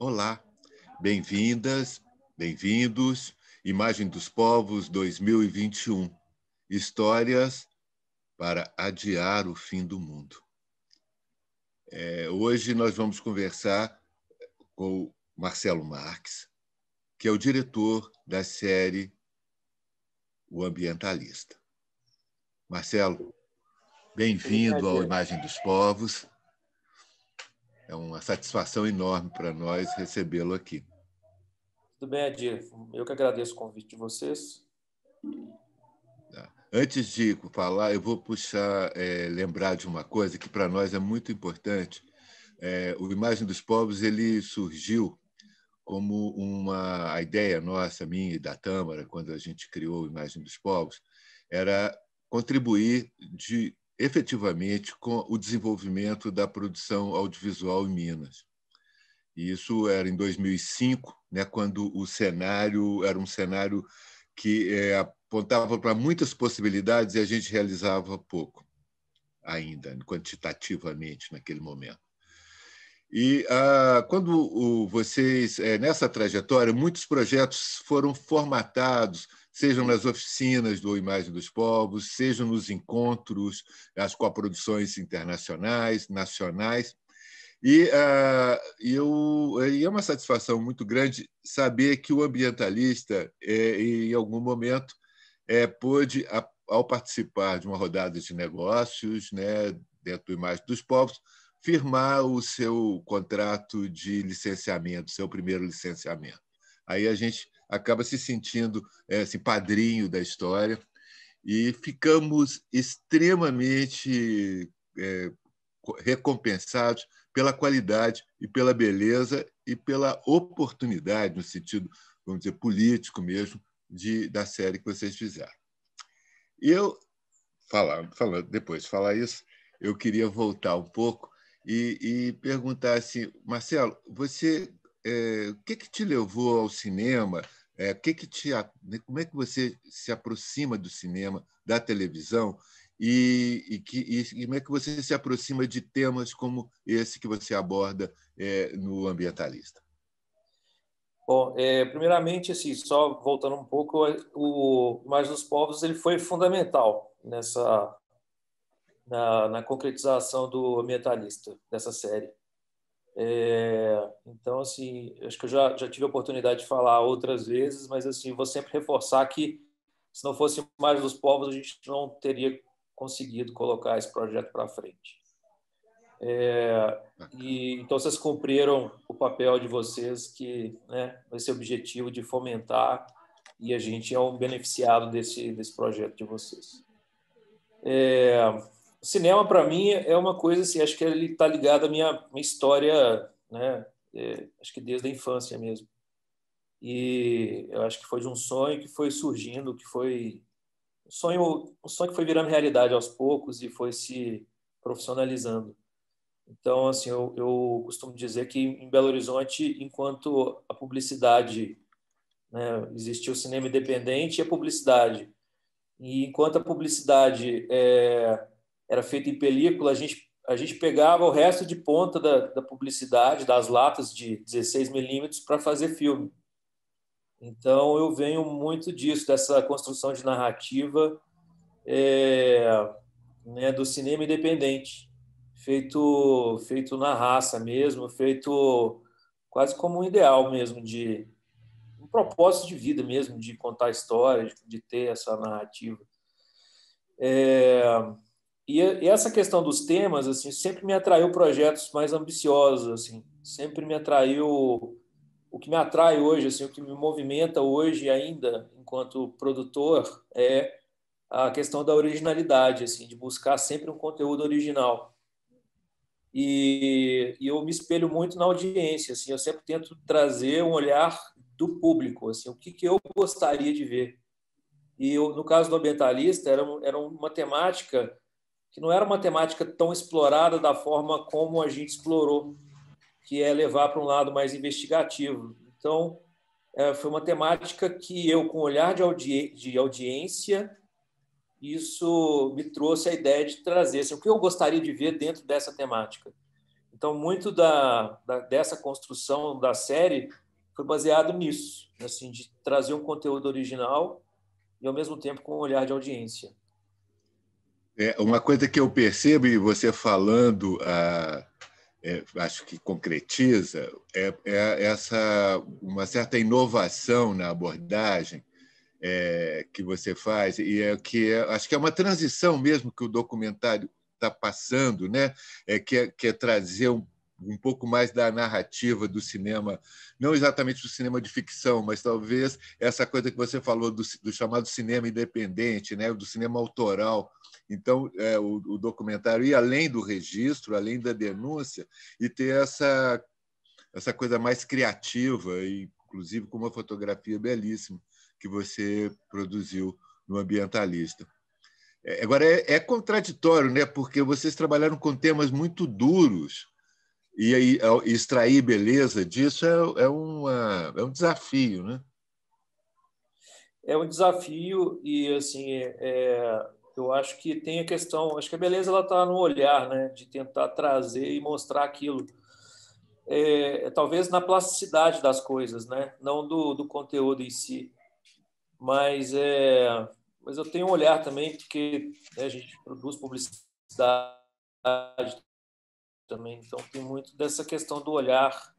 Olá, bem-vindas, bem-vindos. Imagem dos Povos 2021. Histórias para adiar o fim do mundo. Hoje nós vamos conversar com o Marcelo Marques, que é o diretor da série O Ambientalista. Marcelo, bem-vindo ao Imagem dos Povos. É uma satisfação enorme para nós recebê-lo aqui. Tudo bem, Adir. Eu que agradeço o convite de vocês. Antes de falar, eu vou lembrar de uma coisa que para nós é muito importante. O Imagem dos Povos ele surgiu como a ideia nossa, minha e da Tâmara, quando a gente criou o Imagem dos Povos, era contribuir efetivamente com o desenvolvimento da produção audiovisual em Minas. E isso era em 2005, né, quando o cenário era um cenário que apontava para muitas possibilidades e a gente realizava pouco ainda, quantitativamente, naquele momento. E quando vocês, nessa trajetória, muitos projetos foram formatados, sejam nas oficinas do Imagem dos Povos, sejam nos encontros, as coproduções internacionais, nacionais. E é uma satisfação muito grande saber que o ambientalista, em algum momento, pôde, ao participar de uma rodada de negócios, né, dentro do Imagem dos Povos, firmar o seu contrato de licenciamento, seu primeiro licenciamento. Aí a gente acaba se sentindo assim, padrinho da história e ficamos extremamente recompensados pela qualidade e pela beleza e pela oportunidade, no sentido, vamos dizer, político mesmo, da série que vocês fizeram. E eu, depois de falar isso, eu queria voltar um pouco e perguntar assim, Marcelo, você, o que te levou ao cinema? Como é que você se aproxima do cinema, da televisão? E como é que você se aproxima de temas como esse que você aborda no Ambientalista? Bom, primeiramente, assim, só voltando um pouco, o Imagem dos Povos ele foi fundamental na concretização do Ambientalista, dessa série. Então, assim, acho que eu já tive a oportunidade de falar outras vezes, mas assim, vou sempre reforçar que se não fosse Imagem dos Povos, a gente não teria conseguido colocar esse projeto para frente. Então, vocês cumpriram o papel de vocês, que, né, esse objetivo de fomentar, e a gente é um beneficiado desse projeto de vocês. O cinema, para mim, é uma coisa assim, acho que ele está ligado à minha história, né, acho que desde a infância mesmo. E eu acho que foi de um sonho que foi surgindo, que foi um sonho que foi virando realidade aos poucos e foi se profissionalizando. Então, assim, eu costumo dizer que em Belo Horizonte, enquanto a publicidade, né, existia o cinema independente e a publicidade, e enquanto a publicidade era feita em película, a gente pegava o resto de ponta da publicidade, das latas de 16 milímetros, para fazer filme. Então, eu venho muito disso, dessa construção de narrativa né, do cinema independente, feito na raça mesmo, feito quase como um ideal mesmo, de um propósito de vida mesmo, de contar histórias, de ter essa narrativa. E essa questão dos temas, assim, sempre me atraiu projetos mais ambiciosos, assim, sempre me atraiu. O que me atrai hoje, assim, o que me movimenta hoje ainda, enquanto produtor, é a questão da originalidade, assim, de buscar sempre um conteúdo original. e eu me espelho muito na audiência. Assim, eu sempre tento trazer um olhar do público, assim, o que eu gostaria de ver. E eu, no caso do ambientalista, era uma temática que não era uma temática tão explorada da forma como a gente explorou, que é levar para um lado mais investigativo. Então, foi uma temática que eu, com olhar de audiência, isso me trouxe a ideia de trazer assim, o que eu gostaria de ver dentro dessa temática. Então, muito dessa construção da série foi baseado nisso, assim, de trazer um conteúdo original e, ao mesmo tempo, com um olhar de audiência. Uma coisa que eu percebo, e você falando, acho que concretiza, essa uma certa inovação na abordagem que você faz, e acho que é uma transição mesmo que o documentário está passando, né? Que é trazer um pouco mais da narrativa do cinema, não exatamente do cinema de ficção, mas talvez essa coisa que você falou do chamado cinema independente, né? Do cinema autoral. Então, o documentário ir além do registro, além da denúncia, e ter essa coisa mais criativa, inclusive com uma fotografia belíssima que você produziu no Ambientalista. Agora, é contraditório, né? Porque vocês trabalharam com temas muito duros e aí extrair beleza disso é um desafio, né? É um desafio e, assim, eu acho que tem a questão, acho que a beleza ela está no olhar, né? De tentar trazer e mostrar aquilo. Talvez na plasticidade das coisas, né? Não do conteúdo em si. Mas, mas eu tenho um olhar também, porque, né, a gente produz publicidade também, então tem muito dessa questão do olhar.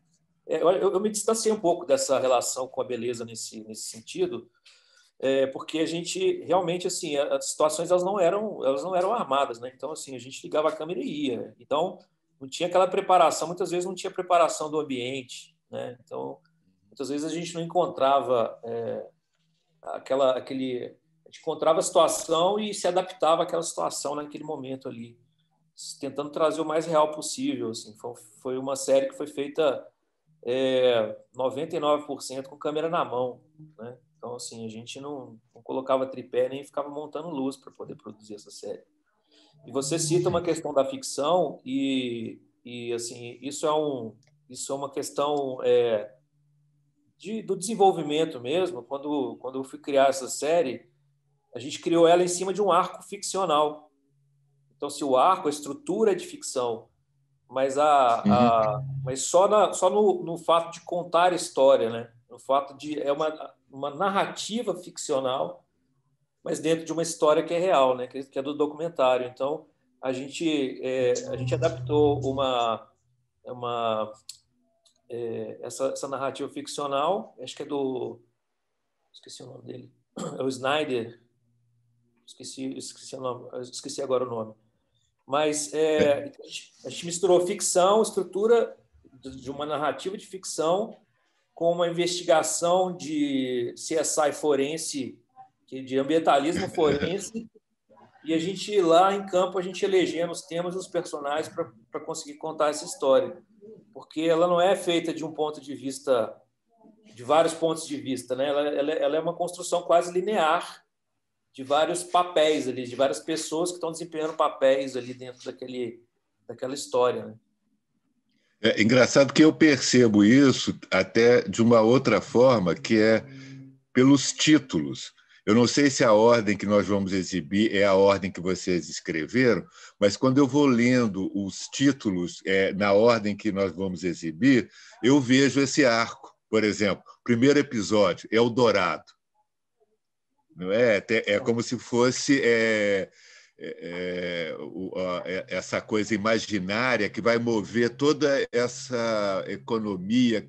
Eu me distanciei um pouco dessa relação com a beleza nesse sentido, porque a gente realmente, assim, as situações elas não eram armadas, né? Então, assim, a gente ligava a câmera e ia. Então, não tinha aquela preparação, muitas vezes não tinha preparação do ambiente, né? Então, muitas vezes a gente não encontrava a gente encontrava a situação e se adaptava àquela situação naquele momento ali, tentando trazer o mais real possível. Assim, foi uma série que foi feita 99% com câmera na mão, né? Então, assim, a gente não colocava tripé nem ficava montando luz para poder produzir essa série. E você cita uma questão da ficção e assim, isso é uma questão do desenvolvimento mesmo. Quando eu fui criar essa série, a gente criou ela em cima de um arco ficcional. Então, se o arco, a estrutura é de ficção, mas Uhum. mas só no fato de contar a história, né? No fato de uma narrativa ficcional, mas dentro de uma história que é real, né? Que é do documentário. Então, a gente adaptou uma essa narrativa ficcional, acho que é do esqueci o nome dele, é o Snyder, esqueci o nome, esqueci agora o nome. Mas a gente misturou ficção, estrutura de uma narrativa de ficção com uma investigação de CSI forense, de ambientalismo forense, e a gente lá em campo, a gente elegendo os temas e os personagens para conseguir contar essa história. Porque ela não é feita de um ponto de vista, de vários pontos de vista, né? Ela é uma construção quase linear de vários papéis ali, de várias pessoas que estão desempenhando papéis ali dentro daquela história, né? É engraçado que eu percebo isso até de uma outra forma, que é pelos títulos. Eu não sei se a ordem que nós vamos exibir é a ordem que vocês escreveram, mas quando eu vou lendo os títulos na ordem que nós vamos exibir, eu vejo esse arco. Por exemplo, primeiro episódio, Eldorado. Não é? É como se fosse essa coisa imaginária que vai mover toda essa economia,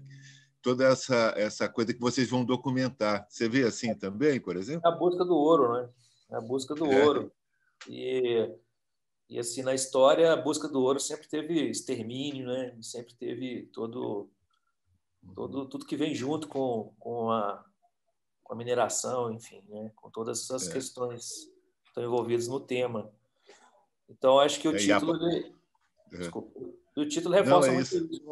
toda essa coisa que vocês vão documentar. Você vê assim também, por exemplo? É a busca do ouro, né? É a busca do É, ouro. E, e assim, na história, a busca do ouro sempre teve extermínio, né? Sempre teve tudo que vem junto com a mineração, enfim, né? Com todas essas é. questões que estão envolvidas no tema. Então, acho que o E a, título Desculpa. O título Não, reforça é muito isso. isso,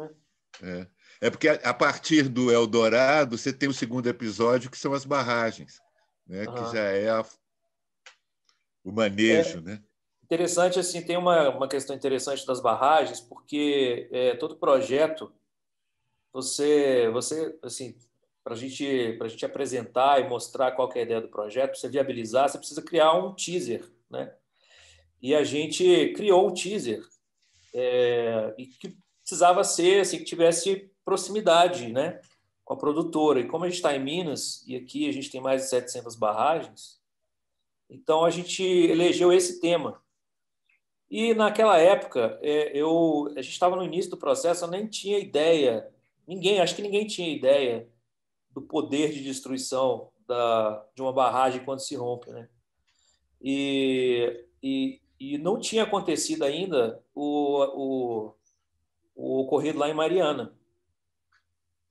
né? É porque a partir do Eldorado você tem o segundo episódio, que são as barragens, né? Que já é o manejo, né? Interessante, assim, tem uma questão interessante das barragens, porque todo projeto, assim, para gente apresentar e mostrar qual que é a ideia do projeto, para você viabilizar, você precisa criar um teaser, né? E a gente criou um teaser e que precisava ser, assim, que tivesse proximidade, né, com a produtora. E como a gente está em Minas, e aqui a gente tem mais de 700 barragens, então a gente elegeu esse tema. E naquela época, a gente estava no início do processo, eu nem tinha ideia, acho que ninguém tinha ideia do poder de destruição de uma barragem quando se rompe, né? E não tinha acontecido ainda o ocorrido lá em Mariana.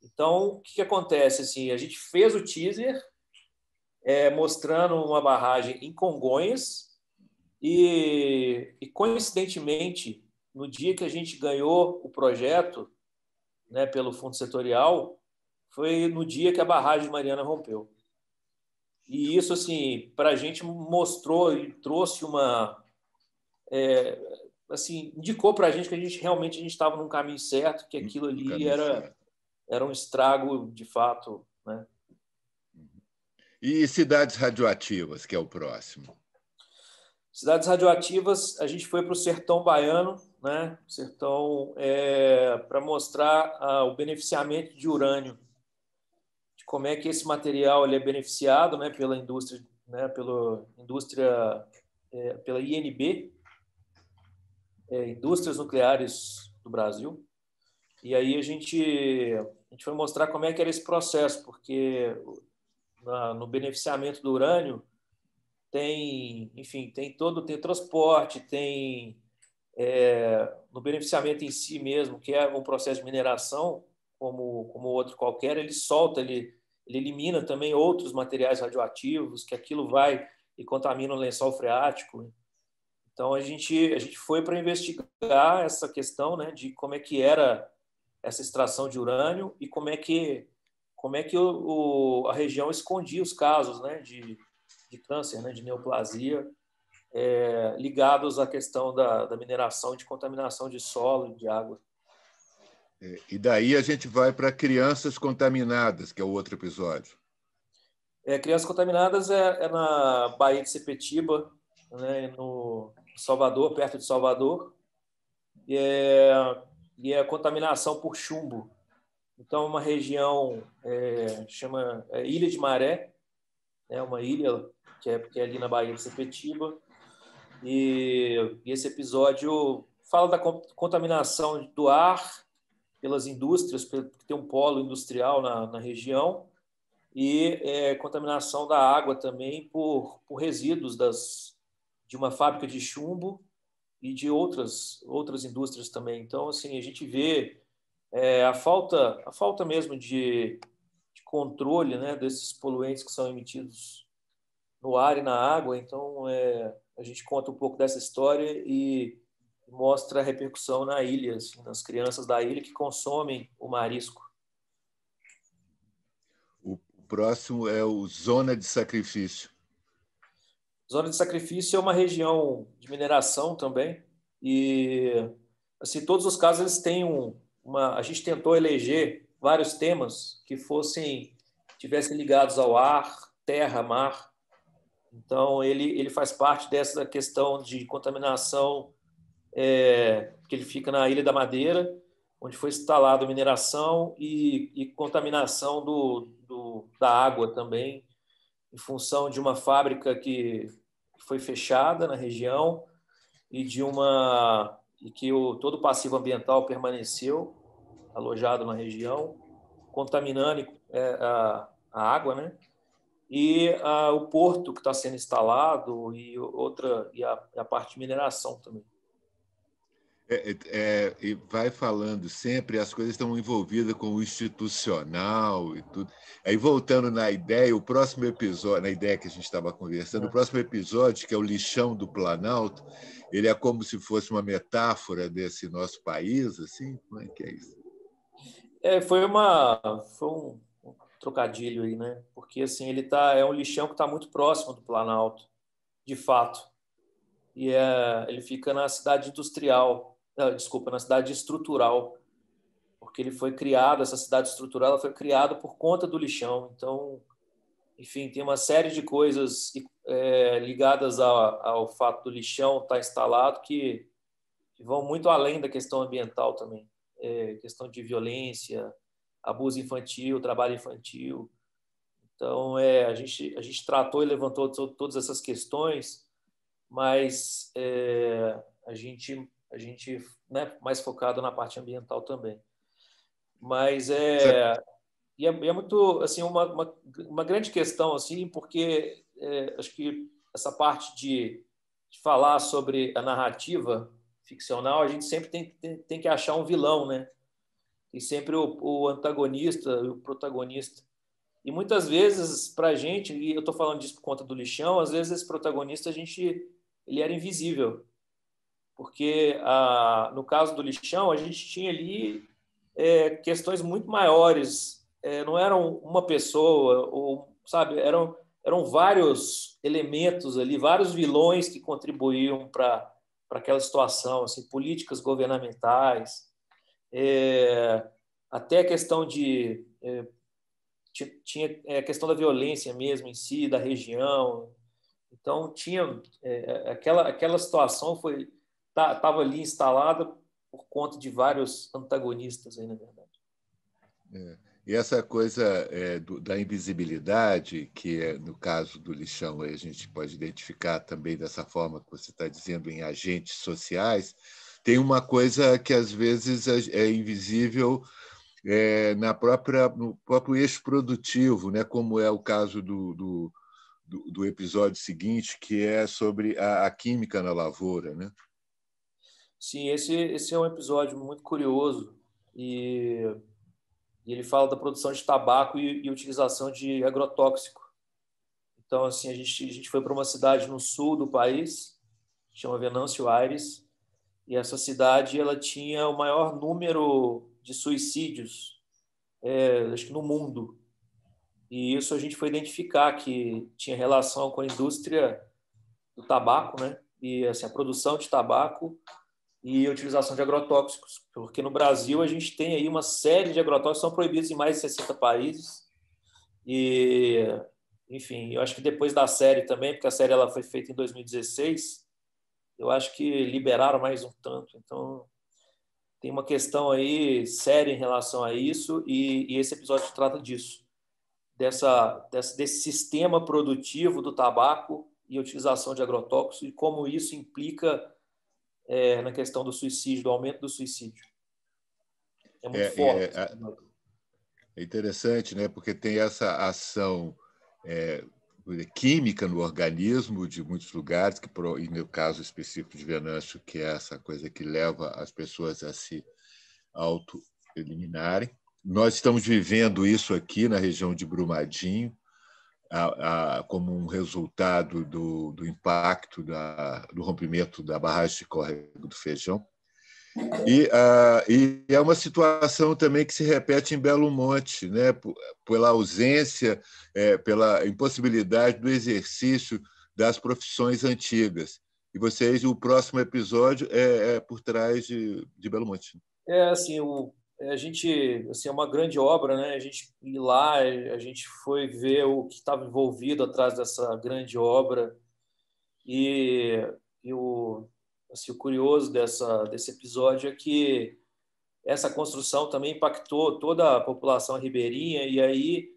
Então, o que acontece? Assim, a gente fez o teaser mostrando uma barragem em Congonhas e, coincidentemente, no dia que a gente ganhou o projeto, né, pelo Fundo Setorial, foi no dia que a barragem de Mariana rompeu. E isso, assim, para a gente mostrou e trouxe assim, indicou para a gente que a gente realmente estava num caminho certo, que aquilo No ali caminho certo. era um estrago de fato, né? E cidades radioativas, que é o próximo. Cidades radioativas, a gente foi para o sertão baiano, né? Sertão para mostrar o beneficiamento de urânio, de como é que esse material ele é beneficiado, né, pela indústria, né, pela INB, Indústrias Nucleares do Brasil. E aí a gente foi mostrar como é que era esse processo, porque no beneficiamento do urânio enfim, tem transporte, no beneficiamento em si mesmo, que é um processo de mineração, como outro qualquer, ele solta, ele elimina também outros materiais radioativos, que aquilo vai e contamina o lençol freático. Então a gente foi para investigar essa questão, né, de como é que era essa extração de urânio e como é que a região escondia os casos, né, de câncer, né, de neoplasia, ligados à questão da mineração e de contaminação de solo e de água. E daí a gente vai para crianças contaminadas, que é o outro episódio. Crianças contaminadas é na Baía de Sepetiba, né, no Salvador, perto de Salvador, e é a contaminação por chumbo. Então, uma região chama Ilha de Maré, né, uma ilha que é ali na Baía de Sepetiba, e esse episódio fala da contaminação do ar pelas indústrias, porque tem um polo industrial na região, e contaminação da água também por resíduos de uma fábrica de chumbo e de outras indústrias também. Então, assim, a gente vê a falta mesmo de controle, né, desses poluentes que são emitidos no ar e na água. Então, a gente conta um pouco dessa história e mostra a repercussão na ilha, assim, nas crianças da ilha que consomem o marisco. O próximo é o Zona de Sacrifício. Zona de Sacrifício é uma região de mineração também e, assim, todos os casos eles têm a gente tentou eleger vários temas que tivessem ligados ao ar, terra, mar. Então ele faz parte dessa questão de contaminação, que ele fica na Ilha da Madeira, onde foi instalada mineração e contaminação da água também, em função de uma fábrica que foi fechada na região e que todo o passivo ambiental permaneceu alojado na região, contaminando a água, né? E o porto que está sendo instalado e a parte de mineração também. E vai falando sempre, as coisas estão envolvidas com o institucional e tudo. Aí, voltando na ideia, o próximo episódio, na ideia que a gente estava conversando, o próximo episódio, que é o Lixão do Planalto, ele é como se fosse uma metáfora desse nosso país, assim? Como é que é isso? Foi um trocadilho aí, né? Porque assim, é um lixão que está muito próximo do Planalto, de fato. Ele fica na cidade industrial, não, desculpa, na cidade estrutural, porque essa cidade estrutural ela foi criada por conta do lixão. Então, enfim, tem uma série de coisas ligadas ao fato do lixão estar instalado que vão muito além da questão ambiental também. Questão de violência, abuso infantil, trabalho infantil. Então, a gente tratou e levantou todas essas questões, mas a gente, né, mais focado na parte ambiental também. Mas é muito assim uma grande questão assim, porque acho que essa parte de falar sobre a narrativa ficcional, a gente sempre tem que achar um vilão, né? E sempre o antagonista e o protagonista. E muitas vezes, para a gente, e eu estou falando disso por conta do lixão, às vezes esse protagonista ele era invisível, porque no caso do lixão a gente tinha ali questões muito maiores, não eram uma pessoa, ou sabe, eram vários elementos ali, vários vilões que contribuíam para aquela situação, assim, políticas governamentais, até a questão tinha a questão da violência mesmo em si, da região. Então tinha aquela situação estava ali instalada por conta de vários antagonistas aí, na verdade. E essa coisa da invisibilidade, que no caso do lixão a gente pode identificar também dessa forma que você está dizendo em agentes sociais, tem uma coisa que às vezes é invisível no próprio eixo produtivo, né? Como é o caso do episódio seguinte, que é sobre a química na lavoura, né? Sim, esse é um episódio muito curioso e ele fala da produção de tabaco e utilização de agrotóxico. Então, assim, a gente foi para uma cidade no sul do país, chama Venâncio Aires, e essa cidade ela tinha o maior número de suicídios, acho que no mundo. E isso a gente foi identificar que tinha relação com a indústria do tabaco, né? E assim, a produção de tabaco e a utilização de agrotóxicos, porque no Brasil a gente tem aí uma série de agrotóxicos que são proibidos em mais de 60 países. E, enfim, eu acho que depois da série também, porque a série ela foi feita em 2016, eu acho que liberaram mais um tanto. Então, tem uma questão aí séria em relação a isso, e esse episódio trata disso, desse sistema produtivo do tabaco e a utilização de agrotóxicos e como isso implica na questão do suicídio, do aumento do suicídio. É muito forte. É interessante, né? Porque tem essa ação química no organismo de muitos lugares, e no caso específico de Venâncio, que é essa coisa que leva as pessoas a se auto-eliminarem. Nós estamos vivendo isso aqui na região de Brumadinho, como um resultado do impacto do rompimento da barragem de córrego do Feijão. E é uma situação também que se repete em Belo Monte, né? Pela ausência, pela impossibilidade do exercício das profissões antigas. E o próximo episódio é por trás de Belo Monte. Assim, a gente, assim, é uma grande obra, né? A gente ir lá, a gente foi ver o que estava envolvido atrás dessa grande obra e o curioso desse episódio é que essa construção também impactou toda a população ribeirinha e aí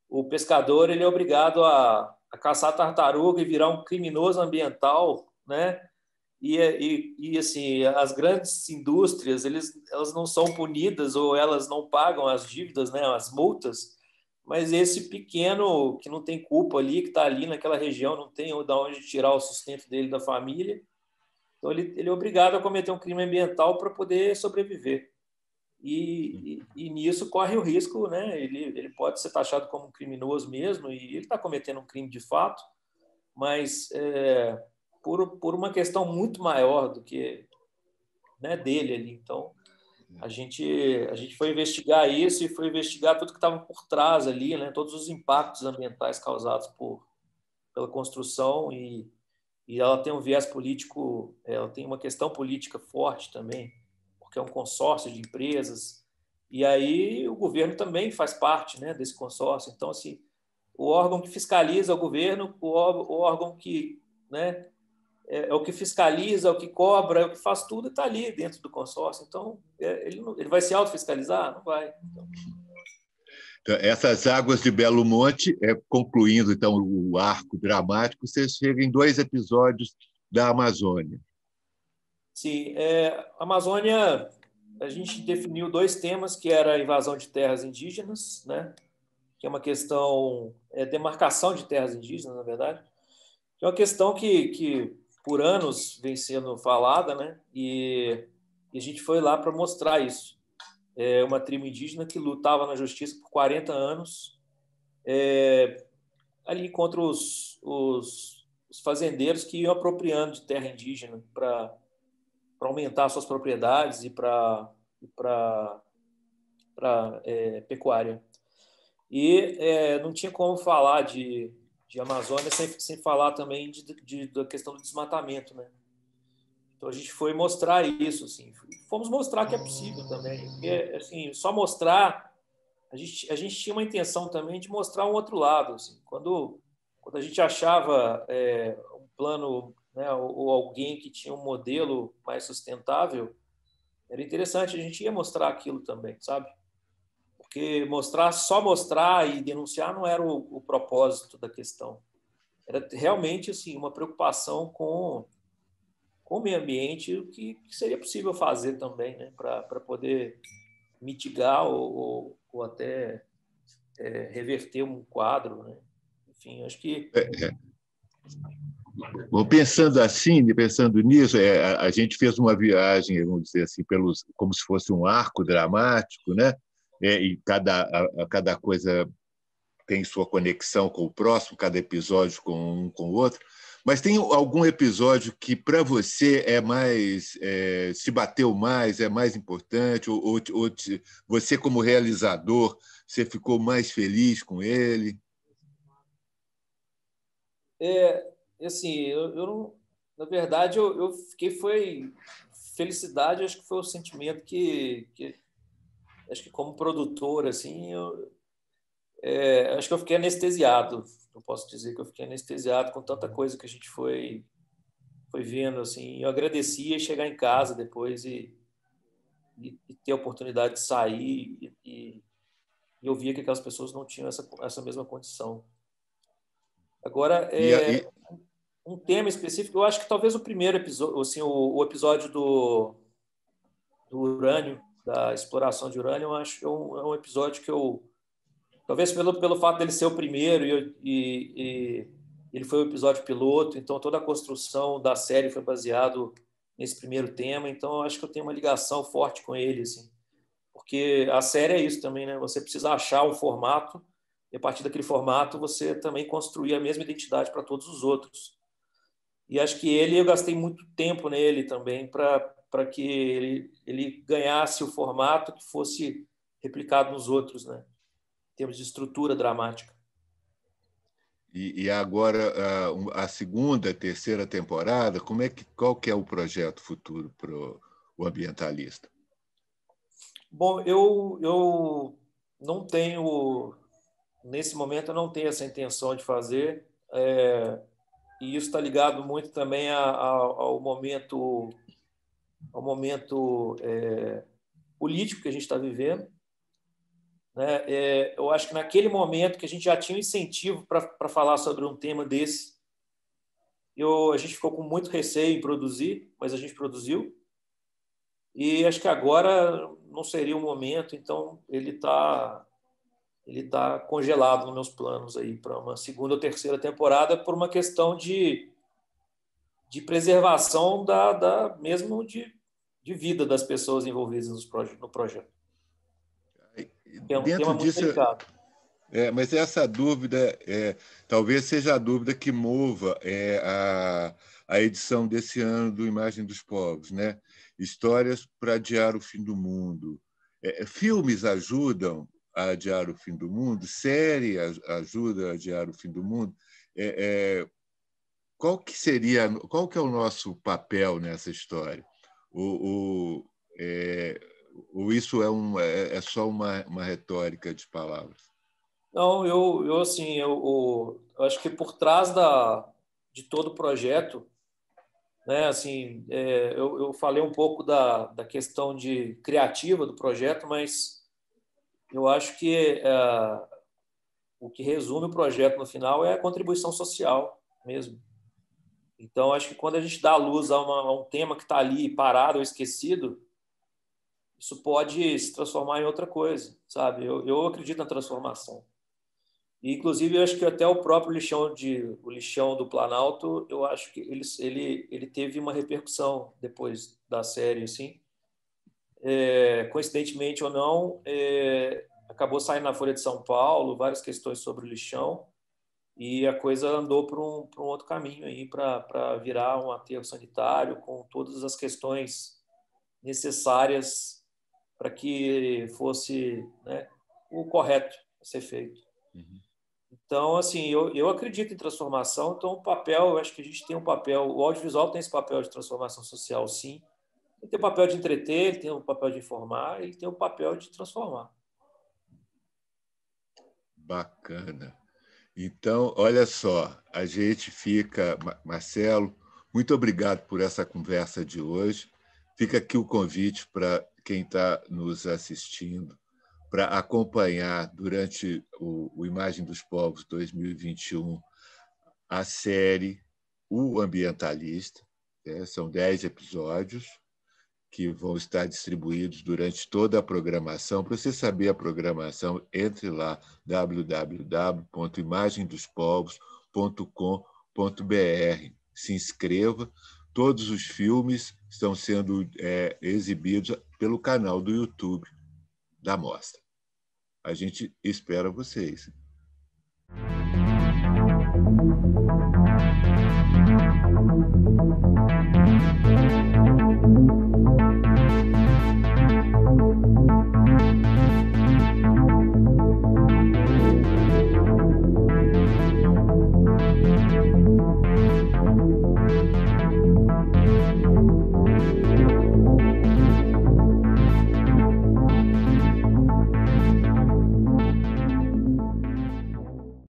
o pescador ele é obrigado a caçar tartaruga e virar um criminoso ambiental, né? E assim, as grandes indústrias elas não são punidas ou elas não pagam as dívidas, né, as multas, mas esse pequeno que não tem culpa ali, que está ali naquela região, não tem de onde tirar o sustento dele da família, Então, ele é obrigado a cometer um crime ambiental para poder sobreviver. E nisso corre o risco, né? Ele pode ser taxado como um criminoso mesmo, e ele está cometendo um crime de fato, mas por uma questão muito maior do que, né, dele ali. Então, a gente foi investigar isso e foi investigar tudo que estava por trás ali, né? Todos os impactos ambientais causados pela construção, e ela tem um viés político, ela tem uma questão política forte também, porque é um consórcio de empresas, e aí o governo também faz parte, né, desse consórcio. Então, assim, o órgão que fiscaliza o governo, o órgão que, né, é o que fiscaliza, é o que cobra, é o que faz tudo, está ali dentro do consórcio. Então, ele vai se autofiscalizar? Não vai. Então, Então, essas águas de Belo Monte, concluindo então o arco dramático, você chega em 2 episódios da Amazônia. sim, a Amazônia, a gente definiu 2 temas, que era a invasão de terras indígenas, né? Que é uma questão, demarcação de terras indígenas, na verdade, que é uma questão que por anos vem sendo falada, né? E a gente foi lá para mostrar isso. É uma tribo indígena que lutava na justiça por 40 anos, ali contra os fazendeiros que iam apropriando de terra indígena para aumentar suas propriedades e para pecuária. E não tinha como falar de Amazônia sem falar também da questão do desmatamento, né? Então a gente foi mostrar isso, assim, fomos mostrar que é possível também. Porque, assim, só mostrar, a gente tinha uma intenção também de mostrar um outro lado, assim. Quando a gente achava um plano, né, ou alguém que tinha um modelo mais sustentável, era interessante, a gente ia mostrar aquilo também, sabe? Porque só mostrar e denunciar não era o propósito da questão. Era realmente, assim, uma preocupação com o meio ambiente, o que seria possível fazer também, né, para poder mitigar ou até reverter um quadro, né? Enfim, acho que... Bom, pensando assim, pensando nisso, a gente fez uma viagem, vamos dizer assim, como se fosse um arco dramático, né? E cada coisa tem sua conexão com o próximo, cada episódio com um com o outro. Mas tem algum episódio que para você se bateu mais, é mais importante, você como realizador, você ficou mais feliz com ele? Assim, eu não, na verdade, eu fiquei, foi felicidade, acho que foi o sentimento que acho que como produtor, assim, acho que eu fiquei anestesiado. Eu posso dizer que eu fiquei anestesiado com tanta coisa que a gente foi vendo, assim. Eu agradecia chegar em casa depois e ter a oportunidade de sair e eu via que aquelas pessoas não tinham essa mesma condição. Agora, E um tema específico, eu acho que talvez o primeiro episódio, assim, o episódio do urânio, da exploração de urânio, eu acho que é um episódio que talvez pelo fato dele ser o primeiro e ele foi o episódio piloto, então toda a construção da série foi baseado nesse primeiro tema, então eu acho que eu tenho uma ligação forte com ele, assim, porque a série é isso também, né? Você precisa achar um formato e a partir daquele formato você também construir a mesma identidade para todos os outros. E acho que eu gastei muito tempo nele também para que ele ganhasse o formato que fosse replicado nos outros, né? Em termos de estrutura dramática. agora a segunda, terceira temporada, qual que é o projeto futuro para o ambientalista? Bom, eu não tenho, nesse momento, eu não tenho essa intenção de fazer, e isso está ligado muito também ao momento político que a gente está vivendo, né? Eu acho que naquele momento que a gente já tinha um incentivo para falar sobre um tema desse, a gente ficou com muito receio em produzir, mas a gente produziu. E acho que agora não seria o momento, então ele tá congelado nos meus planos aí para uma segunda ou terceira temporada por uma questão de preservação mesmo de vida das pessoas envolvidas no projeto. É um tema Dentro muito disso, delicado. mas essa dúvida talvez seja a dúvida que mova a edição desse ano do Imagem dos Povos, né? Histórias para adiar o fim do mundo. Filmes ajudam a adiar o fim do mundo? Série ajuda a adiar o fim do mundo? Qual que é o nosso papel nessa história? Ou isso é só uma retórica de palavras? Não, eu acho que por trás de todo o projeto, né, assim, eu falei um pouco da questão criativa do projeto, mas eu acho que o que resume o projeto no final é a contribuição social mesmo. Então, acho que quando a gente dá luz a um tema que está ali parado ou esquecido, isso pode se transformar em outra coisa, sabe? Eu acredito na transformação. E, inclusive, eu acho que até o próprio o lixão do Planalto, eu acho que ele teve uma repercussão depois da série, assim. Coincidentemente ou não, acabou saindo na Folha de São Paulo várias questões sobre o lixão e a coisa andou para um outro caminho aí para virar um aterro sanitário com todas as questões necessárias para que fosse, né, o correto a ser feito. Uhum. Então, assim, eu acredito em transformação. Então, eu acho que a gente tem um papel, o audiovisual tem esse papel de transformação social, sim. Ele tem o papel de entreter, ele tem o papel de informar, ele tem o papel de transformar. Bacana. Então, olha só, a gente fica... Marcelo, muito obrigado por essa conversa de hoje. Fica aqui o convite para quem está nos assistindo para acompanhar durante o Imagem dos Povos 2021 a série O Ambientalista. São 10 episódios que vão estar distribuídos durante toda a programação. Para você saber a programação, entre lá, www.imagemdospovos.com.br. Se inscreva. Todos os filmes estão sendo exibidos pelo canal do YouTube da Mostra. A gente espera vocês.